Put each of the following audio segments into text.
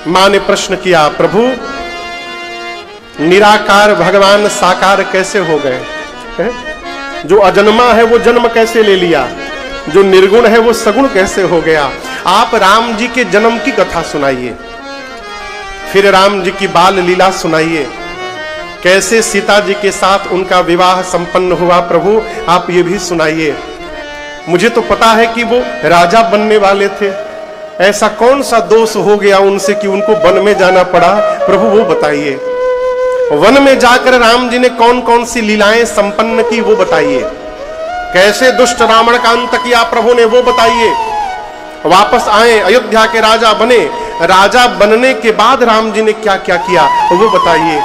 मां ने प्रश्न किया, प्रभु निराकार भगवान साकार कैसे हो गए? जो अजन्मा है वो जन्म कैसे ले लिया? जो निर्गुण है वो सगुण कैसे हो गया? आप राम जी के जन्म की कथा सुनाइए, फिर राम जी की बाल लीला सुनाइए, कैसे सीता जी के साथ उनका विवाह संपन्न हुआ प्रभु आप ये भी सुनाइए। मुझे तो पता है कि वो राजा बनने वाले थे, ऐसा कौन सा दोष हो गया उनसे कि उनको वन में जाना पड़ा? प्रभु वो बताइए। वन में जाकर राम जी ने कौन कौन सी लीलाएं संपन्न की वो बताइए। कैसे दुष्ट रावण का अंत किया प्रभु ने वो बताइए। वापस आए, अयोध्या के राजा बने, राजा बनने के बाद राम जी ने क्या क्या किया वो बताइए।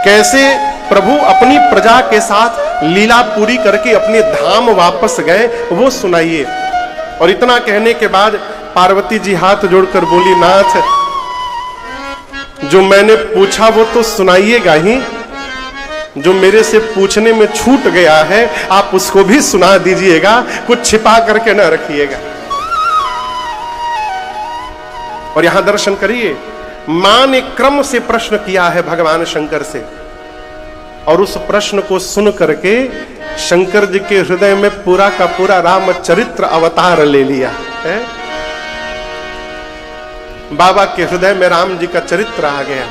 कैसे प्रभु अपनी प्रजा के साथ लीला पूरी करके अपने धाम वापस गए वो सुनाइए। और इतना कहने के बाद पार्वती जी हाथ जोड़कर बोली, नाथ जो मैंने पूछा वो तो सुनाइएगा ही, जो मेरे से पूछने में छूट गया है आप उसको भी सुना दीजिएगा, कुछ छिपा करके ना रखिएगा। और यहां दर्शन करिए, मां ने क्रम से प्रश्न किया है भगवान शंकर से, और उस प्रश्न को सुन करके शंकर जी के हृदय में पूरा का पूरा रामचरित्र अवतार ले लिया है। बाबा के हृदय में राम जी का चरित्र आ गया,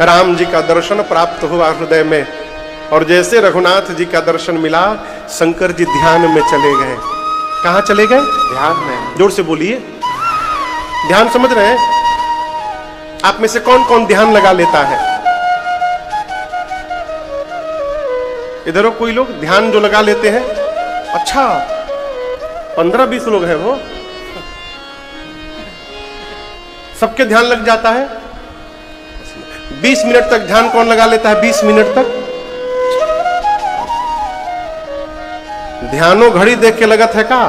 राम जी का दर्शन प्राप्त हुआ हृदय में। और जैसे रघुनाथ जी का दर्शन मिला, शंकर जी ध्यान में चले गए। कहां चले गए? ध्यान में। जोर से बोलिए, ध्यान समझ रहे हैं? आप में से कौन कौन ध्यान लगा लेता है? इधर हो कोई लोग ध्यान जो लगा लेते हैं? अच्छा, 15-20 लोग हैं वो। सबके ध्यान लग जाता है। 20 मिनट तक ध्यान कौन लगा लेता है? 20 मिनट तक ध्यानो घड़ी देख के लगत है का?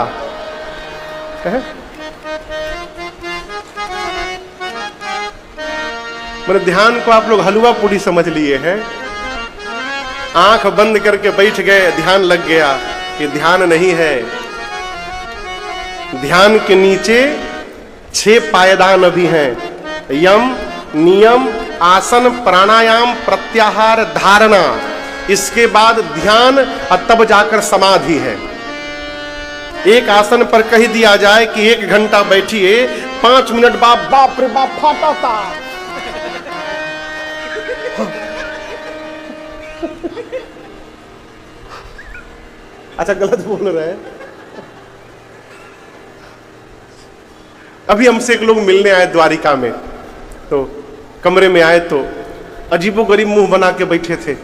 मेरे ध्यान को आप लोग हलवा पूरी समझ लिए हैं। आंख बंद करके बैठ गए, ध्यान लग गया। ये ध्यान नहीं है। ध्यान के नीचे 6 पायदान भी हैं। यम, नियम, आसन, प्राणायाम, प्रत्याहार, धारणा। इसके बाद ध्यान और तब जाकर समाधि है। एक आसन पर कह दिया जाए कि 1 घंटा बैठिए, 5 मिनट बाद बाप रे बाप फाटा था। अच्छा, गलत बोल रहे हैं। अभी हमसे एक लोग मिलने आए द्वारिका में, तो कमरे में आए तो अजीबोगरीब मुंह बना के बैठे थे।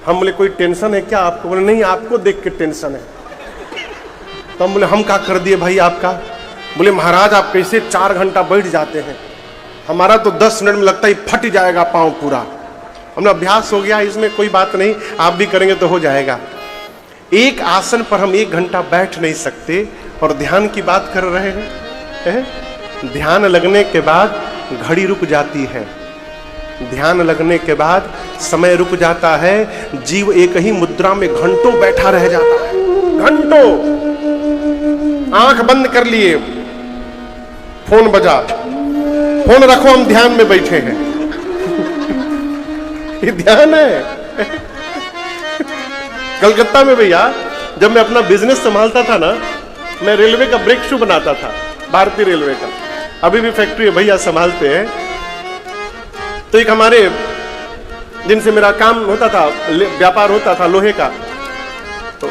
हम बोले कोई टेंशन है क्या आपको? बोले नहीं, आपको देख के टेंशन है। तो हम बोले हम क्या कर दिए भाई आपका? बोले महाराज आप कैसे 4 घंटा बैठ जाते हैं, हमारा तो 10 मिनट में लगता है फट जाएगा पांव पूरा। हमने अभ्यास हो गया, इसमें कोई बात नहीं, आप भी करेंगे तो हो जाएगा। एक आसन पर हम 1 घंटा बैठ नहीं सकते और ध्यान की बात कर रहे हैं। ध्यान लगने के बाद घड़ी रुक जाती है, ध्यान लगने के बाद समय रुक जाता है। जीव एक ही मुद्रा में घंटों बैठा रह जाता है, घंटों। आंख बंद कर लिए, फोन बजा, फोन रखो, हम ध्यान में बैठे हैं। ये ध्यान है। कलकत्ता में भैया जब मैं अपना बिजनेस संभालता था ना, मैं रेलवे का ब्रेक शू बनाता था, भारतीय रेलवे का। अभी भी फैक्ट्री भैया संभालते हैं। तो एक हमारे जिनसे मेरा काम होता था, व्यापार होता था लोहे का, तो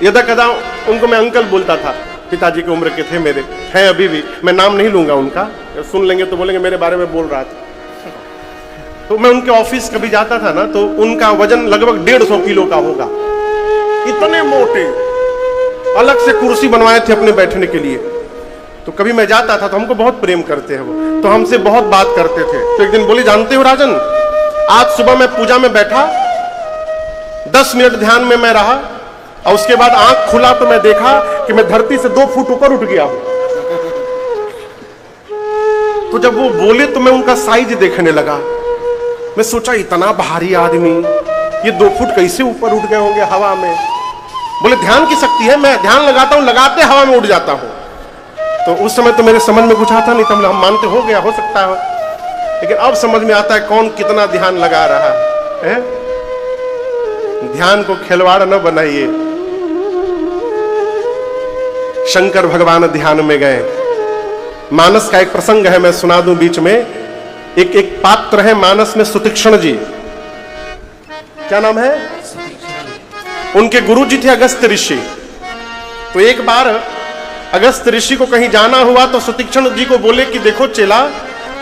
यदा कदा उनको मैं अंकल बोलता था। पिताजी की उम्र के थे मेरे, हैं अभी भी। मैं नाम नहीं लूंगा उनका, सुन लेंगे तो बोलेंगे मेरे बारे में बोल रहा था। तो मैं उनके ऑफिस कभी जाता था ना, तो उनका वजन लगभग 150 किलो का होगा। इतने मोटे, अलग से कुर्सी बनवाए थे अपने बैठने के लिए। तो कभी मैं जाता था तो हमको बहुत प्रेम करते हैं वो, तो हमसे बहुत बात करते थे। तो एक दिन बोली, जानते हो राजन, आज सुबह मैं पूजा में बैठा, 10 मिनट ध्यान में मैं रहा, और उसके बाद आंख खुला तो मैं देखा कि मैं धरती से 2 फुट ऊपर उठ गया हूं। तो जब वो बोले तो मैं उनका साइज देखने लगा। मैं सोचा इतना भारी आदमी, ये 2 फुट कैसे ऊपर उठ गए होंगे हवा में। बोले ध्यान की शक्ति है, मैं ध्यान लगाता हूं, लगाते हवा में उड़ जाता हूं। तो उस समय तो मेरे समझ में कुछ आता नहीं था, हम मानते हो गया, हो सकता है। लेकिन अब समझ में आता है कौन कितना ध्यान लगा रहा है। ध्यान को खिलवाड़ न बनाइए। शंकर भगवान ध्यान में गए। मानस का एक प्रसंग है, मैं सुना दूं बीच में। एक पात्र है मानस में, सुतीक्ष्ण जी। क्या नाम है? उनके गुरु जी थे अगस्त्य ऋषि। तो एक बार अगस्त्य ऋषि को कहीं जाना हुआ तो सुतीक्ष्ण जी को बोले कि देखो चेला,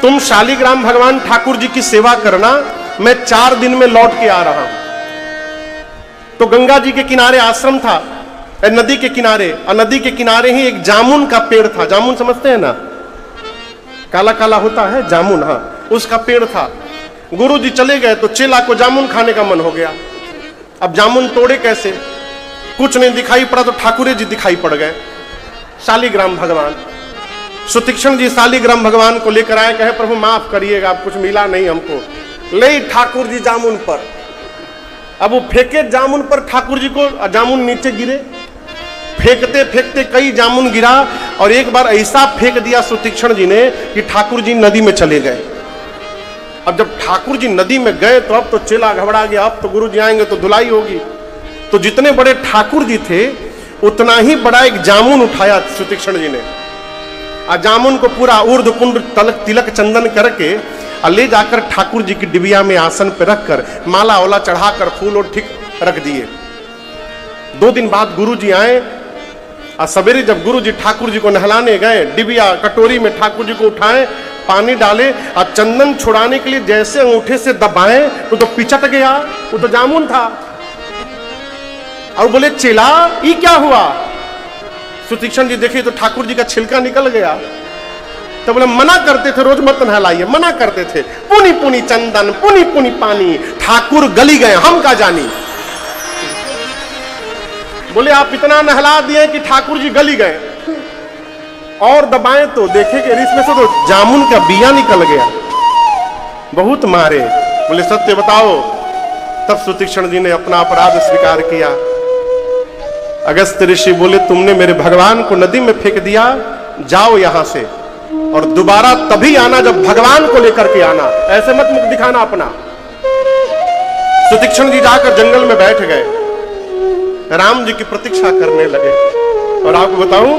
तुम शालिग्राम भगवान ठाकुर जी की सेवा करना, मैं 4 दिन में लौट के आ रहा हूं। तो गंगा जी के किनारे आश्रम था, नदी के किनारे, और नदी के किनारे ही एक जामुन का पेड़ था। जामुन समझते हैं ना, काला काला होता है जामुन, हाँ, उसका पेड़ था। गुरु जी चले गए तो चेला को जामुन खाने का मन हो गया। अब जामुन तोड़े कैसे? कुछ नहीं दिखाई पड़ा तो ठाकुरे जी दिखाई पड़ गए, शालिग्राम भगवान। सुतीक्ष्ण जी शालिग्राम भगवान को लेकर आए, कहे प्रभु माफ करिएगा, कुछ मिला नहीं हमको। ले ठाकुर जी जामुन पर। अब वो फेंके जामुन पर ठाकुर जी को, जामुन नीचे गिरे। फेंकते फेंकते कई जामुन गिरा, और एक बार ऐसा फेंक दिया सुतीक्ष्ण जी ने कि ठाकुर जी नदी में चले गए। अब जब ठाकुर जी नदी में गए तो अब तो चेला घबरा गया, अब तो गुरु जी आएंगे तो धुलाई होगी। तो जितने बड़े ठाकुर जी थे उतना ही बड़ा एक जामुन उठाया सुतीक्ष्ण जी ने, और जामुन को पूरा ऊर्ध्व कुंड तिलक चंदन करके ले जाकर ठाकुर जी की डिबिया में आसन पे रखकर माला वाला चढ़ाकर फूल और ठीक रख दिए। 2 दिन बाद गुरु जी आए, और सवेरे जब गुरु जी ठाकुर जी को नहलाने गए, डिबिया कटोरी में ठाकुर जी को उठाए, पानी डाले, और चंदन छुड़ाने के लिए जैसे अंगूठे से दबाए तो पिचट गया, वो तो जामुन था। और बोले चेला ये क्या हुआ? सुतीक्ष्ण जी देखे तो ठाकुर जी का छिलका निकल गया। तो बोले मना करते थे रोज मत नहलाइए, मना करते थे। पुनी पुनी चंदन, पुनी पुनी पानी, ठाकुर गली गए, हम का जानी। बोले आप इतना नहला दिए कि ठाकुर जी गली गए, और दबाएं तो देखे कि इसमें से तो जामुन का बिया निकल गया। बहुत मारे। बोले सत्य बताओ। तब सुतीक्ष्ण जी ने अपना अपराध स्वीकार किया। अगस्त्य ऋषि बोले तुमने मेरे भगवान को नदी में फेंक दिया, जाओ यहां से, और दोबारा तभी आना जब भगवान को लेकर के आना, ऐसे मत मुख दिखाना अपना। सुतीक्ष्ण जी जाकर जंगल में बैठ गए, राम जी की प्रतीक्षा करने लगे। और आपको बताऊं,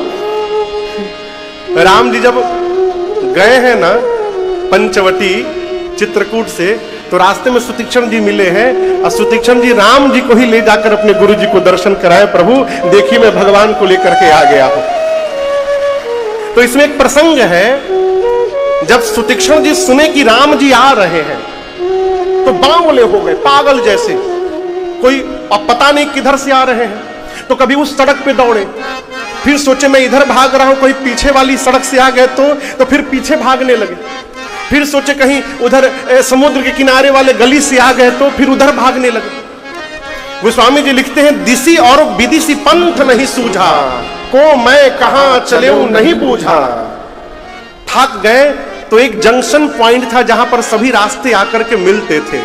राम जी जब गए हैं ना पंचवटी चित्रकूट से, तो रास्ते में सुतीक्ष्ण जी मिले हैं, और सुतीक्ष्ण जी राम जी को ही ले जाकर अपने गुरु जी को दर्शन कराए। प्रभु देखिए मैं भगवान को लेकर के आ गया हूं। तो इसमें एक प्रसंग है, जब सुतीक्ष्ण जी सुने कि राम जी आ रहे हैं तो बावले हो गए, पागल जैसे। कोई पता नहीं किधर से आ रहे हैं। तो कभी उस सड़क पे दौड़े, फिर सोचे मैं इधर भाग रहा हूं, कोई पीछे वाली सड़क से आ गए तो फिर पीछे भागने लगे। फिर सोचे कहीं उधर समुद्र के किनारे वाले गली से आ गए तो फिर उधर भागने लगे। गोस्वामी जी लिखते हैं, दिसी और विदिसी पंथ नहीं सूझा, को मैं कहां चले नहीं बूझा। थक गए तो एक जंक्शन पॉइंट था जहां पर सभी रास्ते आकर के मिलते थे।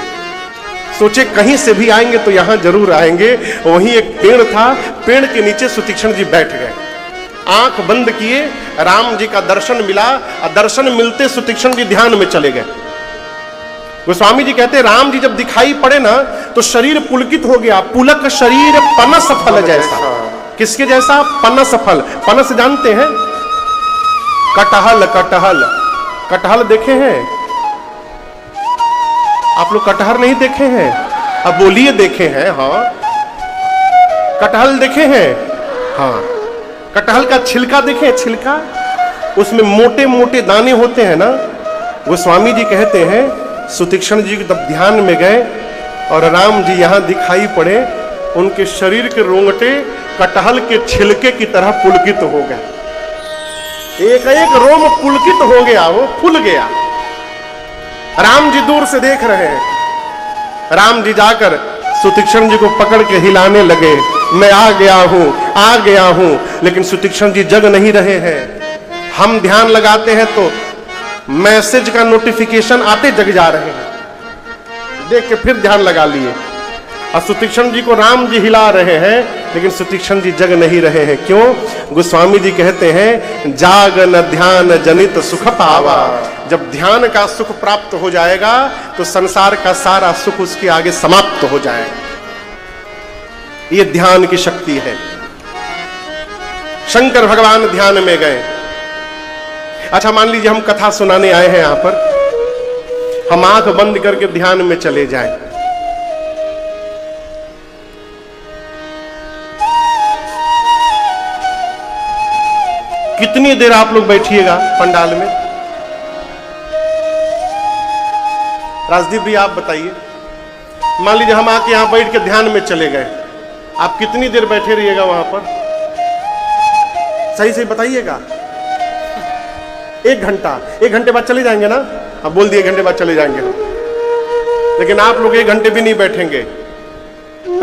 सोचे कहीं से भी आएंगे तो यहां जरूर आएंगे। वहीं एक पेड़ था, पेड़ के नीचे सुतीक्ष्ण जी बैठ गए, आंख बंद किए, राम जी का दर्शन मिला, और दर्शन मिलते सुतीक्ष्ण जी ध्यान में चले गए। गोस्वामी जी कहते राम जी जब दिखाई पड़े ना तो शरीर पुलकित हो गया, पुलक शरीर पनस फल जैसा। किसके जैसा? पनस फल। पनस जानते हैं? कटहल। कटहल कटहल देखे हैं आप लोग? कटहल नहीं देखे हैं? अब बोलिए देखे हैं। हाँ, कटहल देखे हैं? हाँ, कटहल का छिलका देखे? छिलका, उसमें मोटे मोटे दाने होते हैं ना। गोस्वामी जी कहते हैं सुतीक्ष्ण जी जब ध्यान में गए और राम जी यहां दिखाई पड़े, उनके शरीर के रोंगटे कटहल के छिलके की तरह पुलकित हो गए। एक एक रोम पुलकित हो गया, वो फूल गया। राम जी दूर से देख रहे हैं। राम जी जाकर सुतीक्ष्ण जी को पकड़ के हिलाने लगे, मैं आ गया हूं, आ गया हूं। लेकिन सुतीक्ष्ण जी जग नहीं रहे हैं। हम ध्यान लगाते हैं तो मैसेज का नोटिफिकेशन आते जग जा रहे हैं, देख के फिर ध्यान लगा लिए। और सुतीक्ष्ण जी को राम जी हिला रहे हैं, लेकिन सुतीक्ष्ण जी जग नहीं रहे हैं। क्यों? गोस्वामी जी कहते हैं, जागन ध्यान जनित सुख पावा, जब ध्यान का सुख प्राप्त हो जाएगा तो संसार का सारा सुख उसके आगे समाप्त हो जाएगा। ये ध्यान की शक्ति है। शंकर भगवान ध्यान में गए। अच्छा, मान लीजिए हम कथा सुनाने आए हैं यहां पर, हम आंख बंद करके ध्यान में चले जाएं। कितनी देर आप लोग बैठिएगा पंडाल में? राजदीप भी आप बताइए। मान लीजिए हम आके यहां बैठ के ध्यान में चले गए, आप कितनी देर बैठे रहिएगा वहां पर? सही से बताइएगा। 1 घंटा। 1 घंटे बाद चले जाएंगे ना? अब बोल दिए 1 घंटे बाद चले जाएंगे, लेकिन आप लोग 1 घंटे भी नहीं बैठेंगे।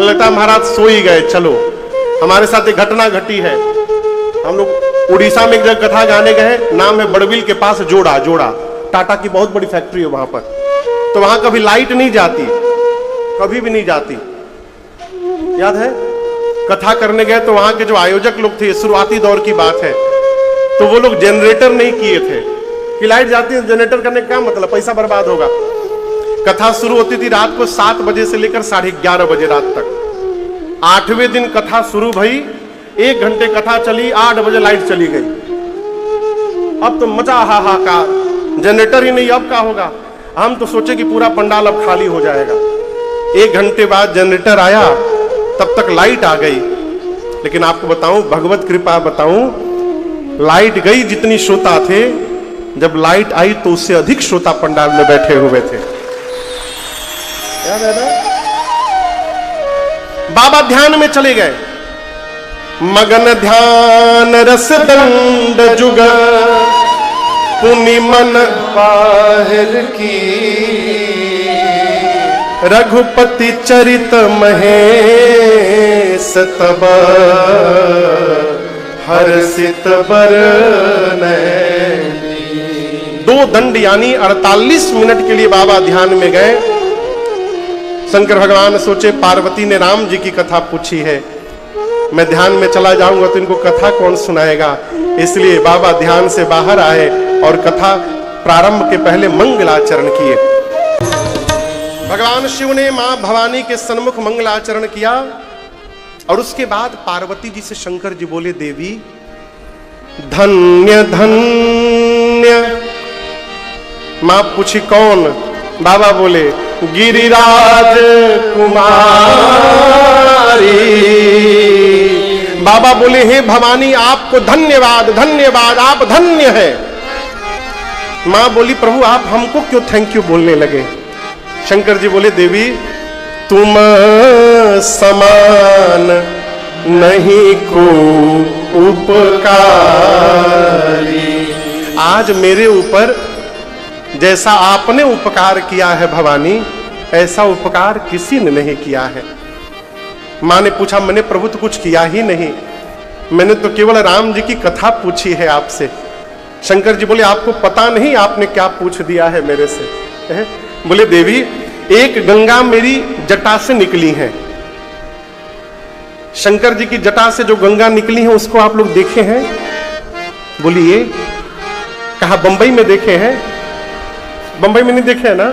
लगता है महाराज सो ही गए। चलो, हमारे साथ एक घटना घटी है। हम लोग उड़ीसा में एक जगह कथा गाने गए, नाम है बड़बिल के पास जोड़ा। टाटा की बहुत बड़ी फैक्ट्री है वहां पर। तो वहां कभी लाइट नहीं जाती, कभी भी नहीं जाती। याद है कथा करने गए तो वहां के जो आयोजक लोग थे, शुरुआती दौर की बात है, तो वो लोग जनरेटर नहीं किए थे कि लाइट जाती है जनरेटर करने का मतलब पैसा बर्बाद होगा। कथा शुरू होती थी रात को 7 बजे से लेकर 11:30 बजे रात तक। 8वें दिन कथा शुरू भई, 1 घंटे कथा चली, 8 बजे लाइट चली गई। अब तो मचा हाहाकार, जनरेटर ही नहीं, अब क्या होगा? हम तो सोचे कि पूरा पंडाल अब खाली हो जाएगा। 1 घंटे बाद जनरेटर आया, तब तक लाइट आ गई। लेकिन आपको बताऊं, भगवत कृपा बताऊं, लाइट गई, जितनी श्रोता थे, जब लाइट आई तो उससे अधिक श्रोता पंडाल में बैठे हुए थे। याद है ना? बाबा ध्यान में चले गए। मगन ध्यान रस दंड जुग पुनि मन बाहर की, रघुपति चरित महेश तब हर्षित बरनैनी। 2 दंड यानी 48 मिनट के लिए बाबा ध्यान में गए। शंकर भगवान सोचे पार्वती ने राम जी की कथा पूछी है, मैं ध्यान में चला जाऊंगा तो इनको कथा कौन सुनाएगा। इसलिए बाबा ध्यान से बाहर आए और कथा प्रारंभ के पहले मंगलाचरण किए। भगवान शिव ने मां भवानी के सन्मुख मंगलाचरण किया और उसके बाद पार्वती जी से शंकर जी बोले, देवी धन्य धन्य। मां पूछी कौन? बाबा बोले गिरिराज कुमारी। बाबा बोले हे भवानी आपको धन्यवाद, धन्यवाद, आप धन्य है। मां बोली प्रभु आप हमको क्यों थैंक यू बोलने लगे? शंकर जी बोले देवी तुम समान नहीं को उपकारी। आज मेरे ऊपर जैसा आपने उपकार किया है भवानी, ऐसा उपकार किसी ने नहीं किया है। मां ने पूछा मैंने प्रभु तो कुछ किया ही नहीं, मैंने तो केवल राम जी की कथा पूछी है आपसे। शंकर जी बोले आपको पता नहीं आपने क्या पूछ दिया है मेरे से? बोले देवी एक गंगा मेरी जटा से निकली है। शंकर जी की जटा से जो गंगा निकली है उसको आप लोग देखे हैं? बोलिए। कहा बंबई में देखे हैं? बंबई में नहीं देखे है ना?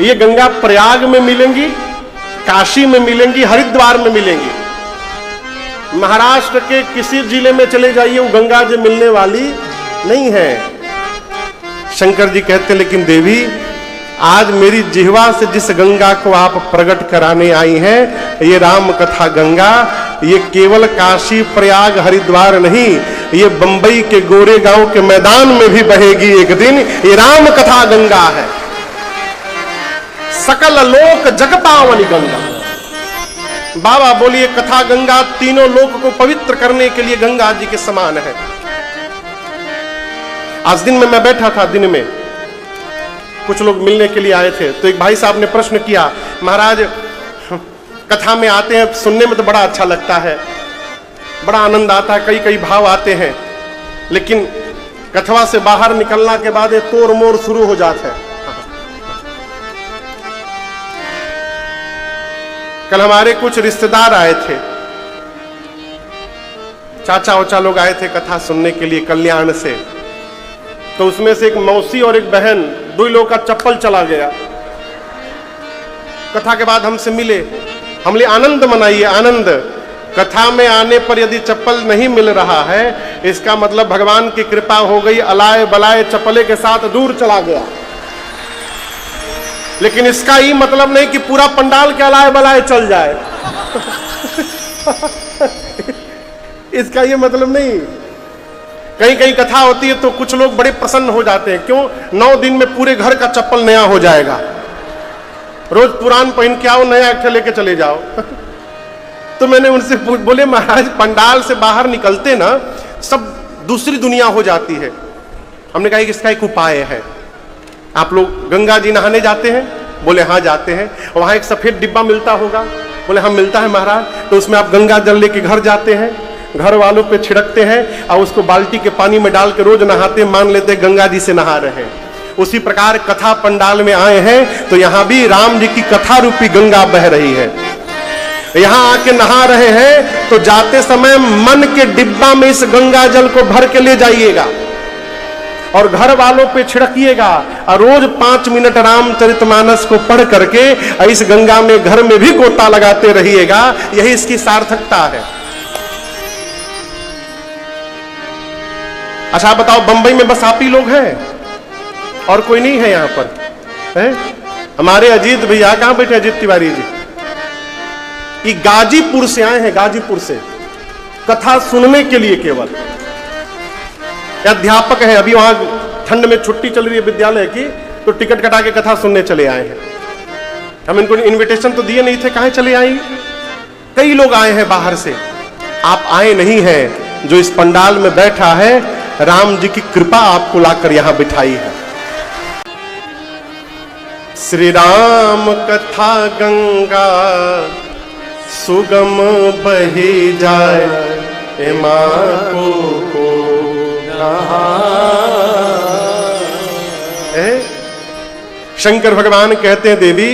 ये गंगा प्रयाग में मिलेंगी, काशी में मिलेंगी, हरिद्वार में मिलेंगी। महाराष्ट्र के किसी जिले में चले जाइए वो गंगा जी मिलने वाली नहीं है। शंकर जी कहते लेकिन देवी आज मेरी जिह्वा से जिस गंगा को आप प्रकट कराने आई हैं, ये राम कथा गंगा, ये केवल काशी प्रयाग हरिद्वार नहीं, ये बंबई के गोरेगांव के मैदान में भी बहेगी एक दिन। ये राम कथा गंगा है, सकल लोक जग पावनी गंगा। बाबा बोलिए कथा गंगा तीनों लोक को पवित्र करने के लिए गंगा जी के समान है। आज दिन में मैं बैठा था, दिन में कुछ लोग मिलने के लिए आए थे, तो एक भाई साहब ने प्रश्न किया महाराज कथा में आते हैं, सुनने में तो बड़ा अच्छा लगता है, बड़ा आनंद आता है, कई कई भाव आते हैं, लेकिन कथवा से बाहर निकलना के बाद ये तोड़ मोड़ शुरू हो जाता है। कल हमारे कुछ रिश्तेदार आए थे, चाचा ओचा लोग आए थे कथा सुनने के लिए कल्याण से। तो उसमें से एक मौसी और एक बहन, दो लोगों का चप्पल चला गया। कथा के बाद हमसे मिले, हमने आनंद मनाइए, आनंद। कथा में आने पर यदि चप्पल नहीं मिल रहा है, इसका मतलब भगवान की कृपा हो गई, अलाए बलाए चप्पले के साथ दूर चला गया। लेकिन इसका ये मतलब नहीं कि पूरा पंडाल के अलाए बलाए चल जाए। इसका ये मतलब नहीं। कहीं कहीं कथा होती है तो कुछ लोग बड़े प्रसन्न हो जाते हैं, क्यों? 9 दिन में पूरे घर का चप्पल नया हो जाएगा। रोज पुरान पहन के आओ, नया एक लेके चले जाओ। तो मैंने उनसे बोले, महाराज पंडाल से बाहर निकलते ना सब दूसरी दुनिया हो जाती है। हमने कहा कि इसका एक उपाय है। आप लोग गंगा जी नहाने जाते हैं? बोले हाँ जाते हैं। वहां एक सफेद डिब्बा मिलता होगा? बोले हाँ मिलता है महाराज। तो उसमें आप गंगा जल लेके घर जाते हैं, घर वालों पे छिड़कते हैं और उसको बाल्टी के पानी में डाल के रोज नहाते, मान लेते गंगा जी से नहा रहे हैं। उसी प्रकार कथा पंडाल में आए हैं तो यहां भी राम जी की कथा रूपी गंगा बह रही है। यहां आके नहा रहे हैं तो जाते समय मन के डिब्बा में इस गंगा जल को भर के ले जाइएगा और घर वालों पे छिड़किएगा और रोज 5 मिनट रामचरितमानस को पढ़ करके इस गंगा में घर में भी गोता लगाते रहिएगा। यही इसकी सार्थकता है। अच्छा बताओ, बंबई में बस आप ही लोग हैं और कोई नहीं है यहां पर? है? हमारे अजीत भैया कहां बैठे? अजीत तिवारी जी ये गाजीपुर से आए हैं, गाजीपुर से कथा सुनने के लिए केवल। अध्यापक है, अभी वहां ठंड में छुट्टी चल रही है विद्यालय की, तो टिकट कटा के कथा सुनने चले आए हैं। हम इनको इनविटेशन तो दिए नहीं थे, कहां चले आए? कई लोग आए हैं बाहर से। आप आए नहीं हैं, जो इस पंडाल में बैठा है राम जी की कृपा आपको लाकर यहां बिठाई है। श्री राम कथा गंगा सुगम बही जाए, को शंकर भगवान कहते हैं, देवी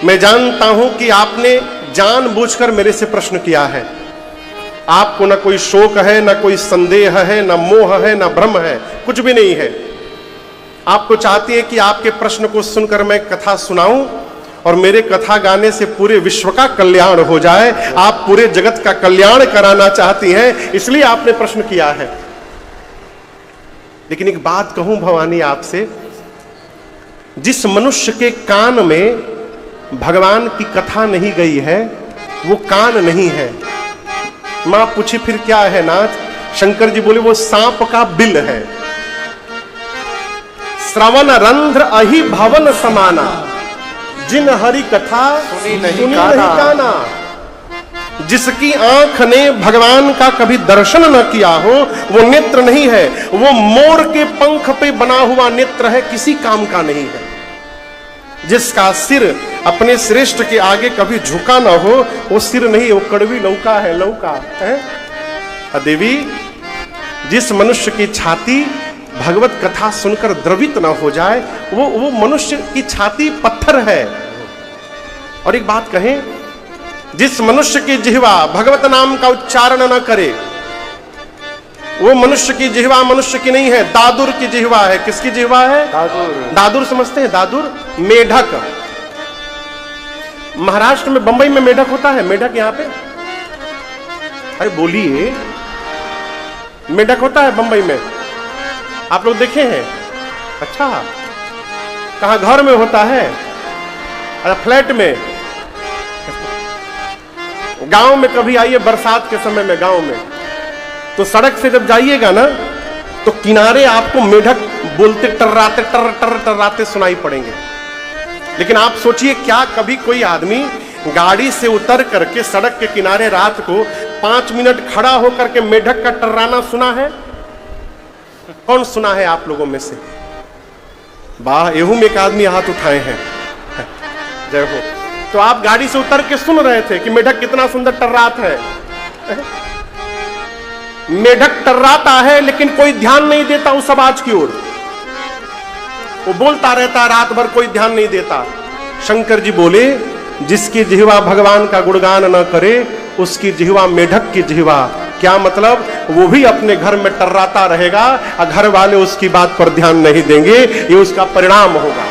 मैं जानता हूं कि आपने जानबूझकर मेरे से प्रश्न किया है। आपको ना कोई शोक है, ना कोई संदेह है, ना मोह है, ना भ्रम है, कुछ भी नहीं है। आपको चाहती है कि आपके प्रश्न को सुनकर मैं कथा सुनाऊं और मेरे कथा गाने से पूरे विश्व का कल्याण हो जाए। आप पूरे जगत का कल्याण कराना चाहती हैं, इसलिए आपने प्रश्न किया है। लेकिन एक बात कहूं भवानी आपसे, जिस मनुष्य के कान में भगवान की कथा नहीं गई है वो कान नहीं है। मां पूछी फिर क्या है नाथ? शंकर जी बोले वो सांप का बिल है। श्रवण रंध्र अहि भवन समाना, जिन हरि कथा सुनी नहीं काना। जिसकी आंख ने भगवान का कभी दर्शन न किया हो वो नेत्र नहीं है, वो मोर के पंख पे बना हुआ नेत्र है, किसी काम का नहीं है। जिसका सिर अपने श्रेष्ठ के आगे कभी झुका ना हो वो सिर नहीं, वो कड़वी लौका है, लौका है। देवी, जिस मनुष्य की छाती भगवत कथा सुनकर द्रवित ना हो जाए वो मनुष्य की छाती पत्थर है। और एक बात कहें, जिस मनुष्य की जिह्वा भगवत नाम का उच्चारण न करे वो मनुष्य की जिह्वा मनुष्य की नहीं है, दादुर की जिह्वा है। किसकी जिह्वा है? दादुर। दादुर समझते हैं? दादुर मेढक। महाराष्ट्र में, बंबई में मेढक होता है। मेढक यहां पे, अरे बोलिए, मेढक होता है बंबई में? आप लोग देखे हैं? अच्छा, कहां? घर में होता है? अरे फ्लैट में? गांव में कभी आइए बरसात के समय में, गांव में तो सड़क से जब जाइएगा ना तो किनारे आपको मेढक बोलते टर्राते टर्राते सुनाई पड़ेंगे। लेकिन आप सोचिए, क्या कभी कोई आदमी गाड़ी से उतर करके सड़क के किनारे रात को 5 मिनट खड़ा होकर के मेढक का टर्राना सुना है? कौन सुना है आप लोगों में से? वाह, एहू में एक आदमी हाथ उठाए हैं, जय हो। तो आप गाड़ी से उतर के सुन रहे थे कि मेढक कितना सुंदर टर्रात है। मेढक टर्राता है लेकिन कोई ध्यान नहीं देता उस आवाज की ओर, वो बोलता रहता रात भर, कोई ध्यान नहीं देता। शंकर जी बोले, जिसकी जिह्वा भगवान का गुणगान न करे उसकी जिह्वा मेढक की जिह्वा क्या मतलब? वो भी अपने घर में टर्राता रहेगा और घर वाले उसकी बात पर ध्यान नहीं देंगे, ये उसका परिणाम होगा।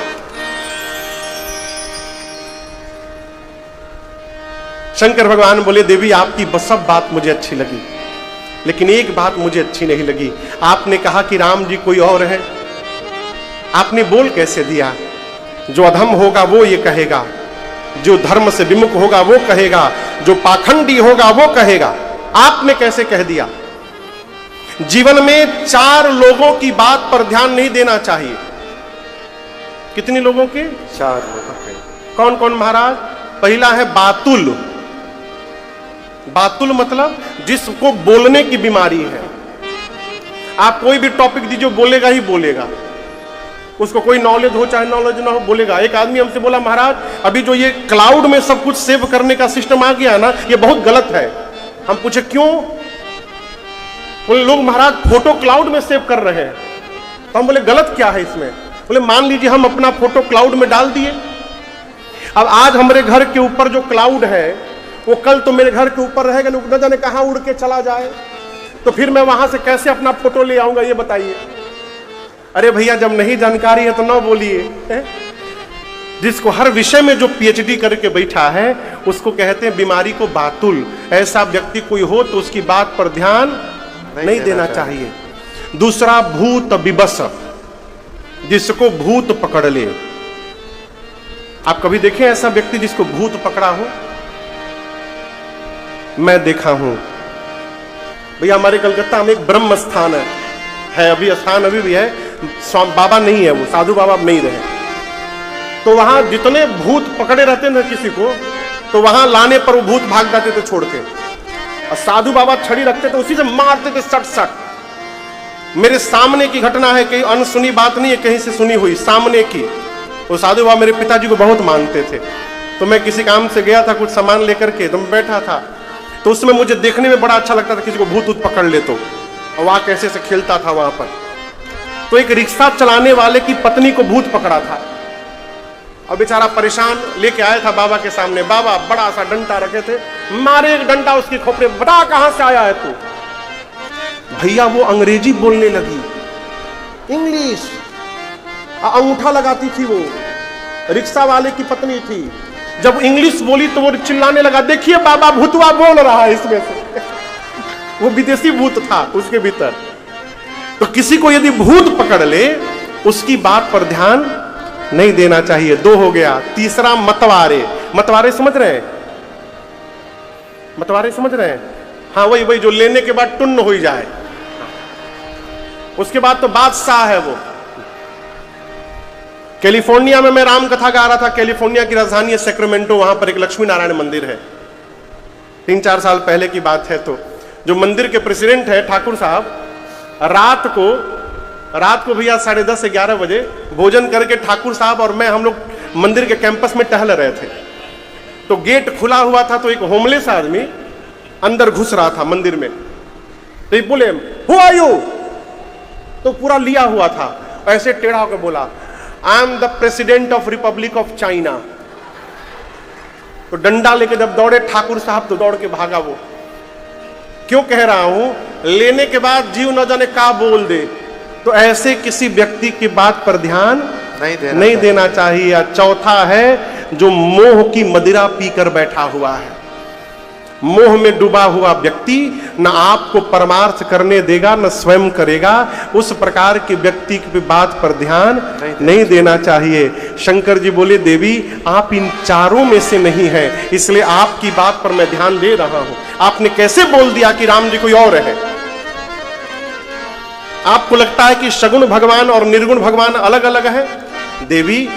शंकर भगवान बोले, देवी आपकी सब बात मुझे अच्छी लगी, लेकिन एक बात मुझे अच्छी नहीं लगी। आपने कहा कि राम जी कोई और है। आपने बोल कैसे दिया? जो अधम होगा वो ये कहेगा, जो धर्म से विमुख होगा वो कहेगा, जो पाखंडी होगा वो कहेगा। आपने कैसे कह दिया? जीवन में 4 लोगों की बात पर ध्यान नहीं देना चाहिए। कितने लोगों के? 4 लोगों के। कौन कौन महाराज? पहला है बातुल। बातुल मतलब जिसको बोलने की बीमारी है। आप कोई भी टॉपिक दीजिए, बोलेगा ही बोलेगा, उसको कोई नॉलेज हो चाहे नॉलेज ना हो, बोलेगा। एक आदमी हमसे बोला, महाराज अभी जो ये क्लाउड में सब कुछ सेव करने का सिस्टम आ गया ना, ये बहुत गलत है। हम पूछे क्यों? बोले लोग महाराज फोटो क्लाउड में सेव कर रहे हैं। तो हम बोले गलत क्या है इसमें? बोले मान लीजिए हम अपना फोटो क्लाउड में डाल दिए, अब आज हमारे घर के ऊपर जो क्लाउड है वो कल तो मेरे घर के ऊपर रहेगा, न जाने कहां उड़ के चला जाए, तो फिर मैं वहां से कैसे अपना फोटो ले आऊंगा, ये बताइए। अरे भैया जब नहीं जानकारी है तो ना बोलिए। जिसको हर विषय में जो पीएचडी करके बैठा है उसको कहते हैं बीमारी को बातुल। ऐसा व्यक्ति कोई हो तो उसकी बात पर ध्यान नहीं देना चाहिए। दूसरा भूत विवश, जिसको भूत पकड़ ले। आप कभी देखें ऐसा व्यक्ति जिसको भूत पकड़ा हो? मैं देखा हूं भैया, हमारे कलकत्ता में एक ब्रह्म स्थान है, अभी स्थान अभी भी है, बाबा नहीं है वो, साधु बाबा नहीं रहे। तो वहां जितने भूत पकड़े रहते ना किसी को, तो वहां लाने पर वो भूत भाग जाते थे छोड़ के, और साधु बाबा छड़ी रखते थे, उसी से मारते थे सट सट। मेरे सामने की घटना है, कहीं अनसुनी बात नहीं है, कहीं से सुनी हुई, सामने की। वो साधु बाबा मेरे पिताजी को बहुत मानते थे। तो मैं किसी काम से गया था कुछ सामान लेकर के, तो मैं बैठा था, तो उसमें मुझे देखने में बड़ा अच्छा लगता था किसी को भूत ऊत पकड़ ले तो, और वहां कैसे से खेलता था वहां पर। तो एक रिक्शा चलाने वाले की पत्नी को भूत पकड़ा था, और बेचारा परेशान लेके आया था बाबा के सामने। बाबा बड़ा सा डंडा रखे थे, मारे एक डंडा उसकी खोपड़े, बता कहां से आया है तू? भैया वो अंग्रेजी बोलने लगी, इंग्लिश, अंगूठा लगाती थी वो, रिक्शा वाले की पत्नी थी। जब इंग्लिश बोली तो वो चिल्लाने लगा, देखिए बाबा भूतवा बोल रहा है इसमें से। वो विदेशी भूत था उसके भीतर। तो किसी को यदि भूत पकड़ ले उसकी बात पर ध्यान नहीं देना चाहिए। 2 हो गया। तीसरा मतवारे। मतवारे समझ रहे हैं? मतवारे समझ रहे हैं? हाँ वही जो लेने के बाद टुन्न हो जाए, उसके बाद तो बादशाह है वो। कैलिफोर्निया में मैं राम कथा गा रहा था। कैलिफोर्निया की राजधानी है सेक्रेमेंटो, वहां पर एक लक्ष्मी नारायण मंदिर है। 3-4 साल पहले की बात है। तो जो मंदिर के प्रेसिडेंट है ठाकुर साहब, रात को भैया 10:30 से 11 बजे भोजन करके ठाकुर साहब और मैं, हम लोग मंदिर के कैंपस में टहल रहे थे। तो गेट खुला हुआ था, तो एक होमलेस आदमी अंदर घुस रहा था मंदिर में। तो ये बोले हु आर यू? तो पूरा लिया हुआ था, ऐसे टेढ़ा होकर बोला, I am the president of Republic of China. तो डंडा लेके जब दौड़े ठाकुर साहब तो दौड़ के भागा वो। क्यों कह रहा हूं? लेने के बाद जीव न जाने का बोल दे, तो ऐसे किसी व्यक्ति की बात पर ध्यान नहीं देना चाहिए। चौथा है जो मोह की मदिरा पीकर बैठा हुआ है। मोह में डूबा हुआ व्यक्ति न आपको परमार्थ करने देगा न स्वयं करेगा। उस प्रकार के व्यक्ति की बात पर ध्यान नहीं देना चाहिए। शंकर जी बोले, देवी आप इन 4 में से नहीं हैं, इसलिए आपकी बात पर मैं ध्यान दे रहा हूं। आपने कैसे बोल दिया कि राम जी कोई और है? आपको लगता है कि सगुण भगवान और निर्गुण भगवान अलग अलग है? देवी